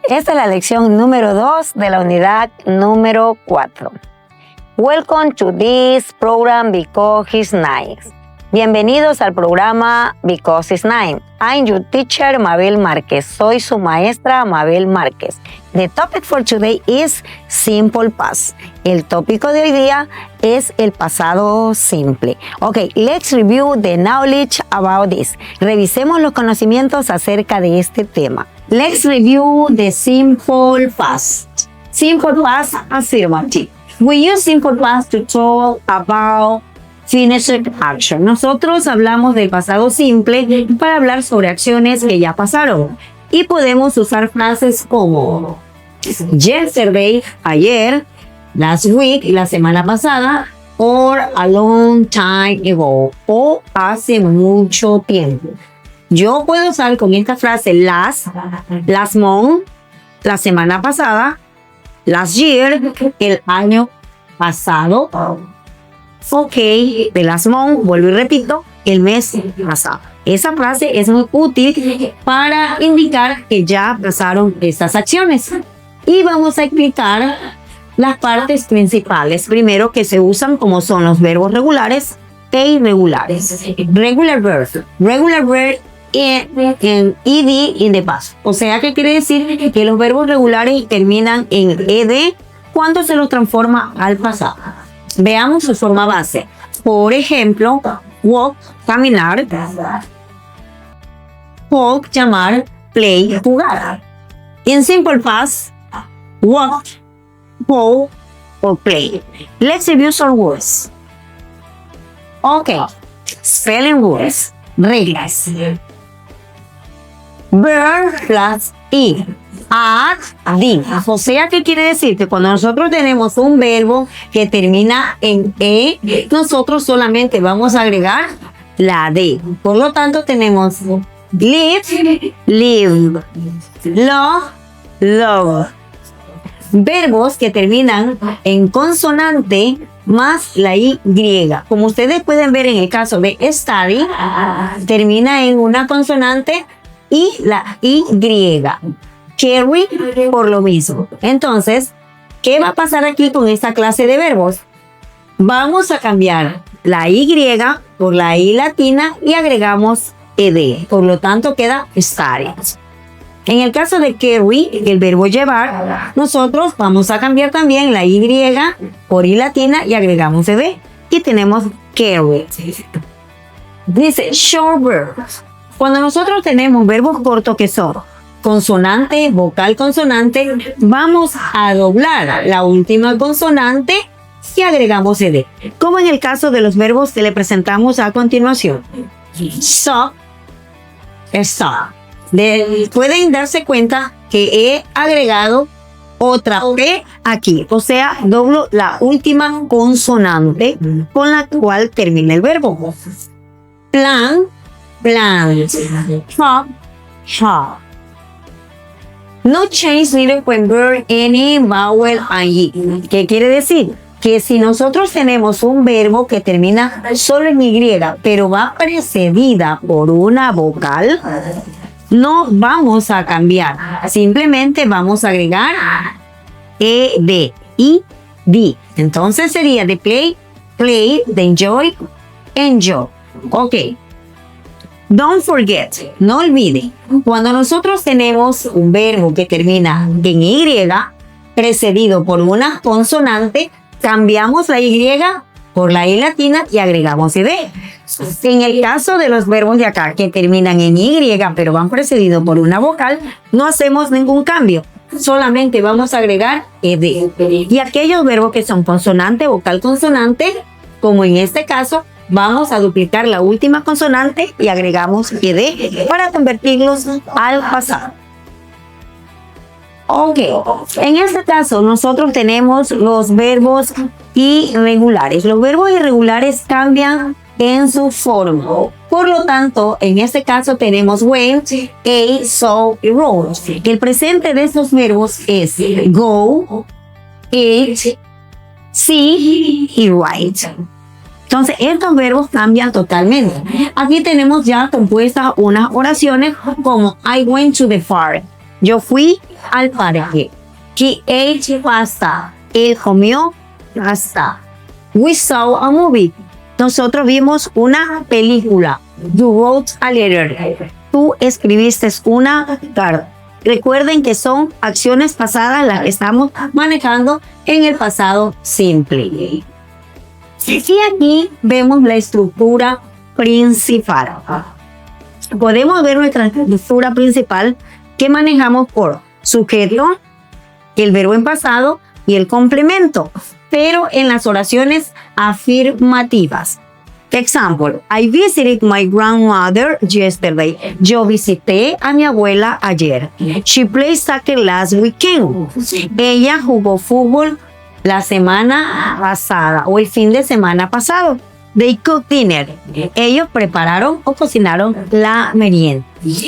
Esta es la lección número 2 de la unidad número 4. Welcome to this program because it's nice. Bienvenidos al programa Because it's nice. I'm your teacher, Mabel Márquez. Soy su maestra, Mabel Márquez. The topic for today is simple past. El tópico de hoy día es el pasado simple. Okay, let's review the knowledge about this. Revisemos los conocimientos acerca de este tema. Let's review the simple past. Simple past affirmative. We use simple past to talk about finished action. Nosotros hablamos del pasado simple para hablar sobre acciones que ya pasaron. Y podemos usar frases como yesterday, ayer, last week, la semana pasada, or a long time ago, o hace mucho tiempo. Yo puedo usar con esta frase last month, la semana pasada, last year, el año pasado. Ok, the last month, vuelvo y repito, el mes pasado. Esa frase es muy útil para indicar que ya pasaron estas acciones. Y vamos a explicar las partes principales. Primero, que se usan como son los verbos regulares e irregulares. Regular verb en ed in the past. O sea, ¿qué quiere decir? Que los verbos regulares terminan en ed cuando se los transforma al pasado. Veamos su forma base. Por ejemplo, walk, caminar. Walk, llamar. Play, jugar. In simple past, walk, go, or play. Let's review some words. Okay. Spelling words. Reglas. Verb plus e. Add, did. O sea, ¿qué quiere decir? Que cuando nosotros tenemos un verbo que termina en e, nosotros solamente vamos a agregar la d. Por lo tanto, tenemos live, live, love, love. Verbos que terminan en consonante más la y. Como ustedes pueden ver en el caso de study, termina en una consonante y la y. Carry por lo mismo. Entonces, ¿qué va a pasar aquí con esta clase de verbos? Vamos a cambiar la y por la i latina y agregamos ed. Por lo tanto, queda study. En el caso de carry, el verbo llevar, nosotros vamos a cambiar también la y por i latina y agregamos ed. Y tenemos carry. Dice short verbs. Cuando nosotros tenemos verbos cortos que son consonante, vocal, consonante, vamos a doblar la última consonante y agregamos ed. Como en el caso de los verbos que le presentamos a continuación. So, stop. Pueden darse cuenta que he agregado otra P aquí. O sea, doblo la última consonante con la cual termina el verbo. Plan, plan. Shop, shop. No change neither when verb any vowel and y. ¿Qué quiere decir? Que si nosotros tenemos un verbo que termina solo en y, pero va precedida por una vocal, no vamos a cambiar. Simplemente vamos a agregar ed y d. Entonces sería de play, play, de enjoy, enjoy. Ok. Don't forget, no olvide, cuando nosotros tenemos un verbo que termina en y, precedido por una consonante, cambiamos la y por la i latina y agregamos ed. En el caso de los verbos de acá que terminan en y, pero van precedidos por una vocal, no hacemos ningún cambio. Solamente vamos a agregar ed. Y aquellos verbos que son consonante, vocal, consonante, como en este caso, vamos a duplicar la última consonante y agregamos ed para convertirlos al pasado. Ok, en este caso nosotros tenemos los verbos irregulares. Los verbos irregulares cambian en su forma. Por lo tanto, en este caso tenemos went, ate, saw y wrote. El presente de estos verbos es go, eat, see y write. Entonces, estos verbos cambian totalmente. Aquí tenemos ya compuestas unas oraciones como I went to the farm. Yo fui al parque. He ate pasta. Él comió pasta. We saw a movie. Nosotros vimos una película. You wrote a letter. Tú escribiste una carta. Recuerden que son acciones pasadas las que estamos manejando en el pasado simple. Y aquí vemos la estructura principal. Podemos ver nuestra estructura principal que manejamos por sujeto, el verbo en pasado y el complemento, pero en las oraciones afirmativas. Example, I visited my grandmother yesterday. Yo visité a mi abuela ayer. She played soccer last weekend. Ella jugó fútbol la semana pasada o el fin de semana pasado. They cooked dinner. Ellos prepararon o cocinaron la merienda.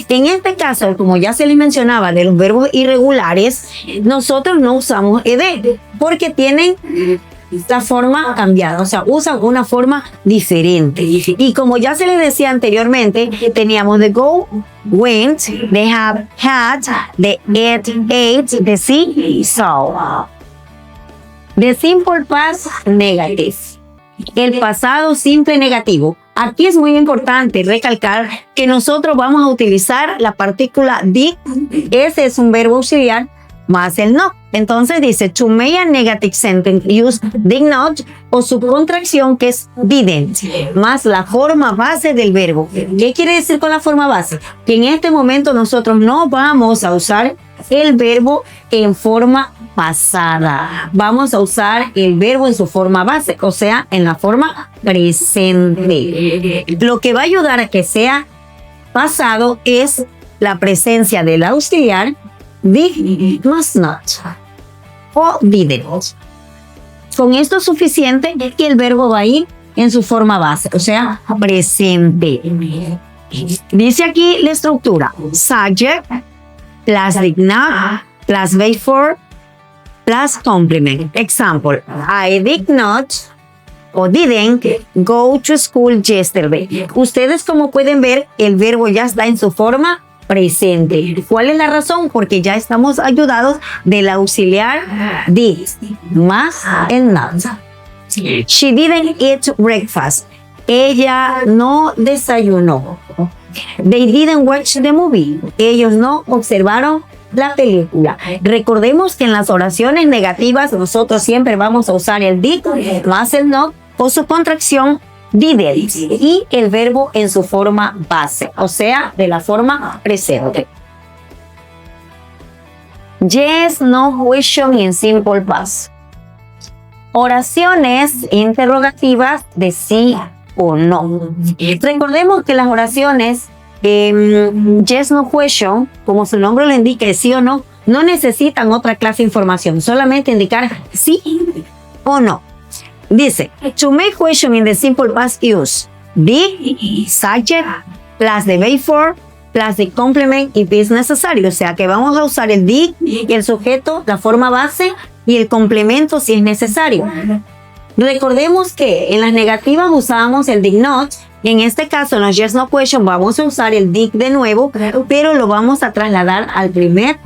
En este caso, como ya se les mencionaba, de los verbos irregulares, nosotros no usamos ed porque tienen la forma cambiada, o sea, usan una forma diferente. Y como ya se les decía anteriormente, teníamos the go, went, they have had, the ate, the see, saw. The simple past negative. El pasado simple negativo. Aquí es muy importante recalcar que nosotros vamos a utilizar la partícula did. Ese es un verbo auxiliar más el no. Entonces dice, to make a negative sentence, use did not o su contracción que es didn't, más la forma base del verbo. ¿Qué quiere decir con la forma base? Que en este momento nosotros no vamos a usar el verbo en forma pasada. Vamos a usar el verbo en su forma base, o sea, en la forma presente. Lo que va a ayudar a que sea pasado es la presencia del auxiliar did, must not o didn't. Con esto es suficiente que el verbo va a ir en su forma base, o sea, presente. Dice aquí la estructura: subject plus did not plus wait for plus complement. Example, I did not o didn't go to school yesterday. Ustedes, como pueden ver, el verbo ya está en su forma presente. ¿Cuál es la razón? Porque ya estamos ayudados del auxiliar did más el not. She didn't eat breakfast. Ella no desayunó. They didn't watch the movie. Ellos no observaron la película. Recordemos que en las oraciones negativas nosotros siempre vamos a usar el did más el not o su contracción didn't y el verbo en su forma base, o sea, de la forma presente. Yes, no question in simple past. Oraciones interrogativas de sí o no. Recordemos que las oraciones yes, no question, como su nombre lo indica, sí o no, no necesitan otra clase de información, solamente indicar sí o no. Dice, to make question in the simple past use the subject plus the verb for plus the complement if it's necessary. O sea que vamos a usar el did y el sujeto, la forma base y el complemento si es necesario. Recordemos que en las negativas usábamos el did not. Y en este caso, en los yes no question, vamos a usar el did de nuevo, pero lo vamos a trasladar al primer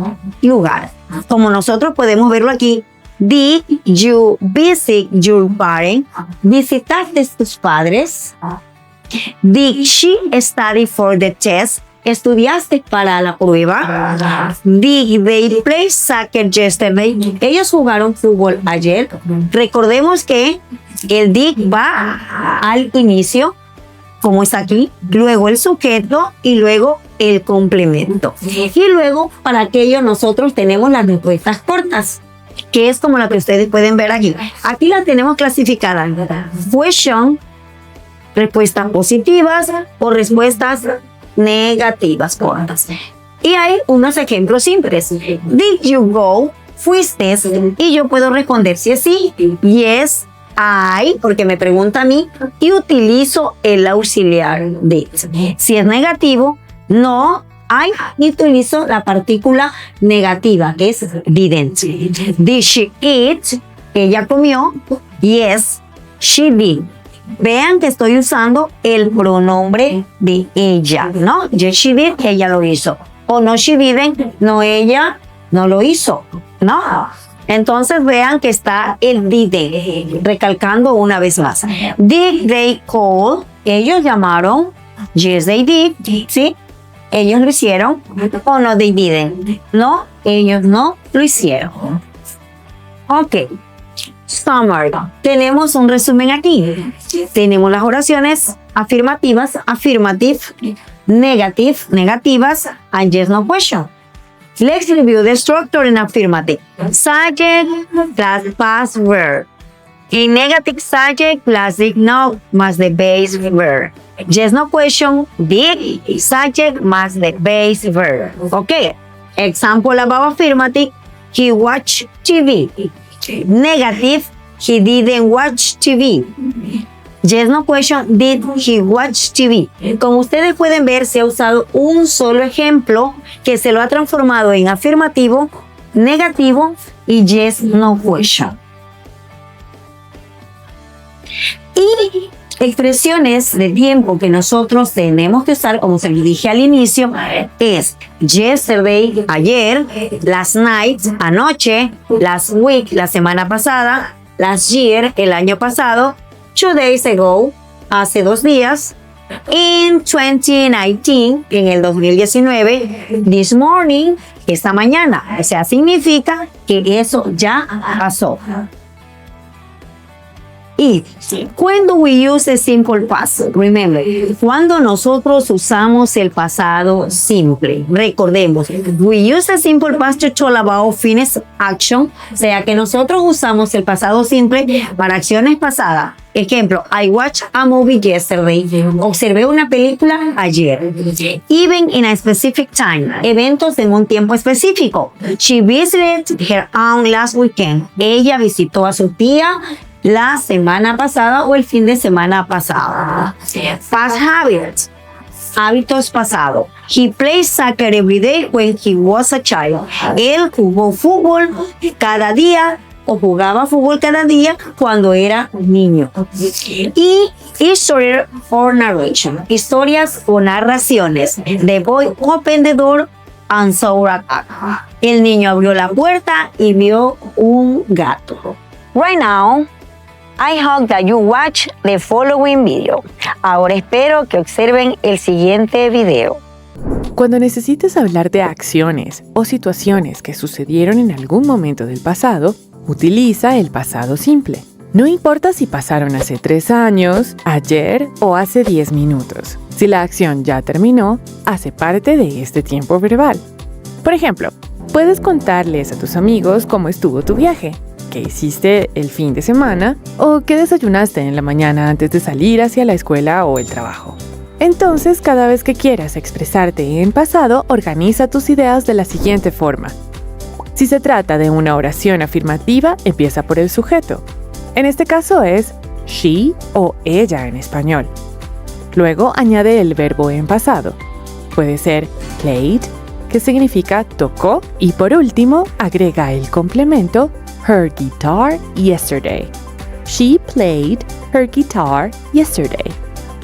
lugar. Como nosotros podemos verlo aquí, did you visit your parents? ¿Visitaste tus padres? Did she study for the test? ¿Estudiaste para la prueba? Did they play soccer yesterday? Ellos jugaron fútbol ayer. Recordemos que el did va al inicio, como está aquí, luego el sujeto y luego el complemento. Y luego, para aquello, nosotros tenemos las respuestas cortas, que es como la que ustedes pueden ver aquí. Aquí la tenemos clasificada: question, respuestas positivas o respuestas negativas cortas. Y hay unos ejemplos simples. Did you go? ¿Fuiste? Y yo puedo responder si es sí. Yes, I, porque me pregunta a mí, y utilizo el auxiliar did. Si es negativo, no, I, y utilizo la partícula negativa, que es didn't. Did she eat? Ella comió. Yes, she did. Vean que estoy usando el pronombre de ella, ¿no? Yes, she did, ella lo hizo. O no, she didn't, no, ella no lo hizo, ¿no? Entonces vean que está el did, recalcando una vez más. Did they call? Ellos llamaron. Yes, they did. ¿Sí? Ellos lo hicieron. O no, they didn't. No, ellos no lo hicieron. Ok. Summary. Tenemos un resumen aquí. Tenemos las oraciones afirmativas, affirmative, negative, negativas, and yes, no question. Let's review the structure in affirmative. Subject plus past verb. In negative, subject plus the no más the base verb. Yes, no question, did, subject más the base verb. Okay. Example about affirmative. He watched TV. Negative, he didn't watch TV. Yes, no question, did he watch TV? Como ustedes pueden ver, se ha usado un solo ejemplo que se lo ha transformado en afirmativo, negativo y yes, no question. Y expresiones de tiempo que nosotros tenemos que usar, como se les dije al inicio, es yesterday, ayer, last night, anoche, last week, la semana pasada, last year, el año pasado, 2 days ago, hace 2 días, in 2019, en el 2019, this morning, esta mañana. O sea, significa que eso ya pasó. Y cuando we use the simple past, remember, cuando nosotros usamos el pasado simple, recordemos, we use the simple past to talk about finished action, o sea que nosotros usamos el pasado simple para acciones pasadas. Ejemplo, I watched a movie yesterday. Observé una película ayer. Even in a specific time. Eventos en un tiempo específico. She visited her aunt last weekend. Ella visitó a su tía la semana pasada o el fin de semana pasado. Past habits. Hábitos pasados. He plays soccer every day when he was a child. Él jugó fútbol cada día o jugaba fútbol cada día cuando era niño. Y history or narration. Historias o narraciones. The boy opened the door and saw a cat. El niño abrió la puerta y vio un gato. Right now, I hope that you watch the following video. Ahora espero que observen el siguiente video. Cuando necesites hablar de acciones o situaciones que sucedieron en algún momento del pasado, utiliza el pasado simple. No importa si pasaron hace 3 años, ayer o hace 10 minutos. Si la acción ya terminó, hace parte de este tiempo verbal. Por ejemplo, puedes contarles a tus amigos cómo estuvo tu viaje, qué hiciste el fin de semana o qué desayunaste en la mañana antes de salir hacia la escuela o el trabajo. Entonces, cada vez que quieras expresarte en pasado, organiza tus ideas de la siguiente forma. Si se trata de una oración afirmativa, empieza por el sujeto. En este caso es she o ella en español. Luego añade el verbo en pasado. Puede ser played, que significa tocó, y por último agrega el complemento her guitar yesterday. She played her guitar yesterday.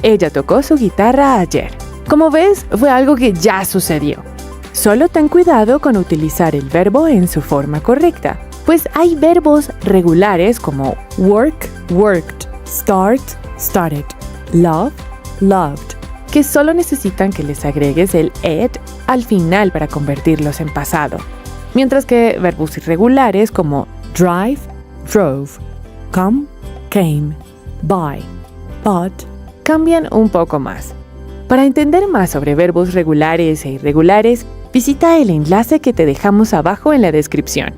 Ella tocó su guitarra ayer. Como ves, fue algo que ya sucedió. Solo ten cuidado con utilizar el verbo en su forma correcta, pues hay verbos regulares como work, worked, start, started, love, loved, que solo necesitan que les agregues el ed al final para convertirlos en pasado. Mientras que verbos irregulares como drive, drove, come, came, buy, bought, cambian un poco más. Para entender más sobre verbos regulares e irregulares, visita el enlace que te dejamos abajo en la descripción.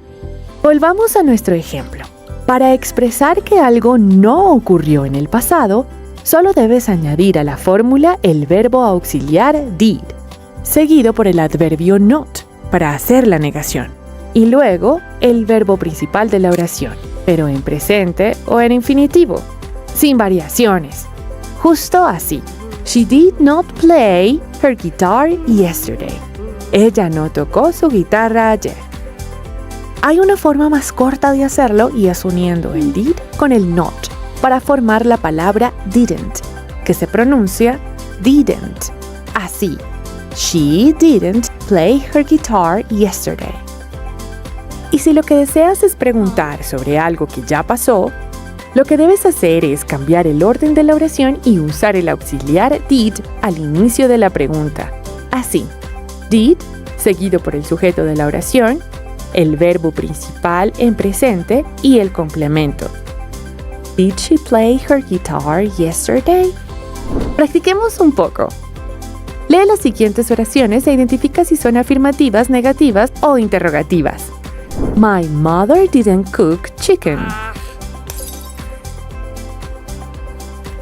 Volvamos a nuestro ejemplo. Para expresar que algo no ocurrió en el pasado, solo debes añadir a la fórmula el verbo auxiliar did, seguido por el adverbio not, para hacer la negación, y luego el verbo principal de la oración, pero en presente o en infinitivo, sin variaciones. Justo así. She did not play her guitar yesterday. Ella no tocó su guitarra ayer. Hay una forma más corta de hacerlo y es uniendo el did con el not para formar la palabra didn't, que se pronuncia didn't. Así. She didn't play her guitar yesterday. Y si lo que deseas es preguntar sobre algo que ya pasó, lo que debes hacer es cambiar el orden de la oración y usar el auxiliar did al inicio de la pregunta. Así, did, seguido por el sujeto de la oración, el verbo principal en presente y el complemento. Did she play her guitar yesterday? Practiquemos un poco. Lee las siguientes oraciones e identifica si son afirmativas, negativas o interrogativas. My mother didn't cook chicken.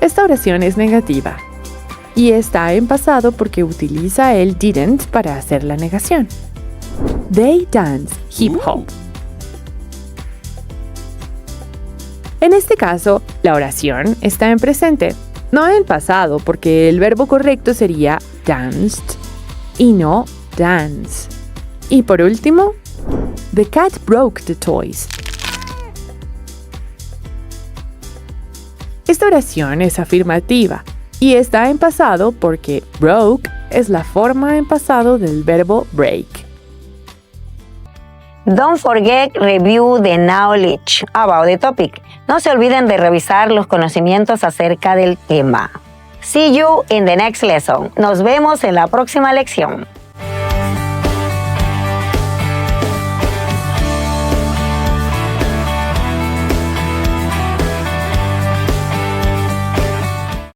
Esta oración es negativa y está en pasado porque utiliza el didn't para hacer la negación. They dance hip hop. En este caso, la oración está en presente, no en pasado, porque el verbo correcto sería danced y no dance. Y por último, the cat broke the toys. Esta oración es afirmativa y está en pasado porque broke es la forma en pasado del verbo break. Don't forget review the knowledge about the topic. No se olviden de revisar los conocimientos acerca del tema. See you in the next lesson. Nos vemos en la próxima lección.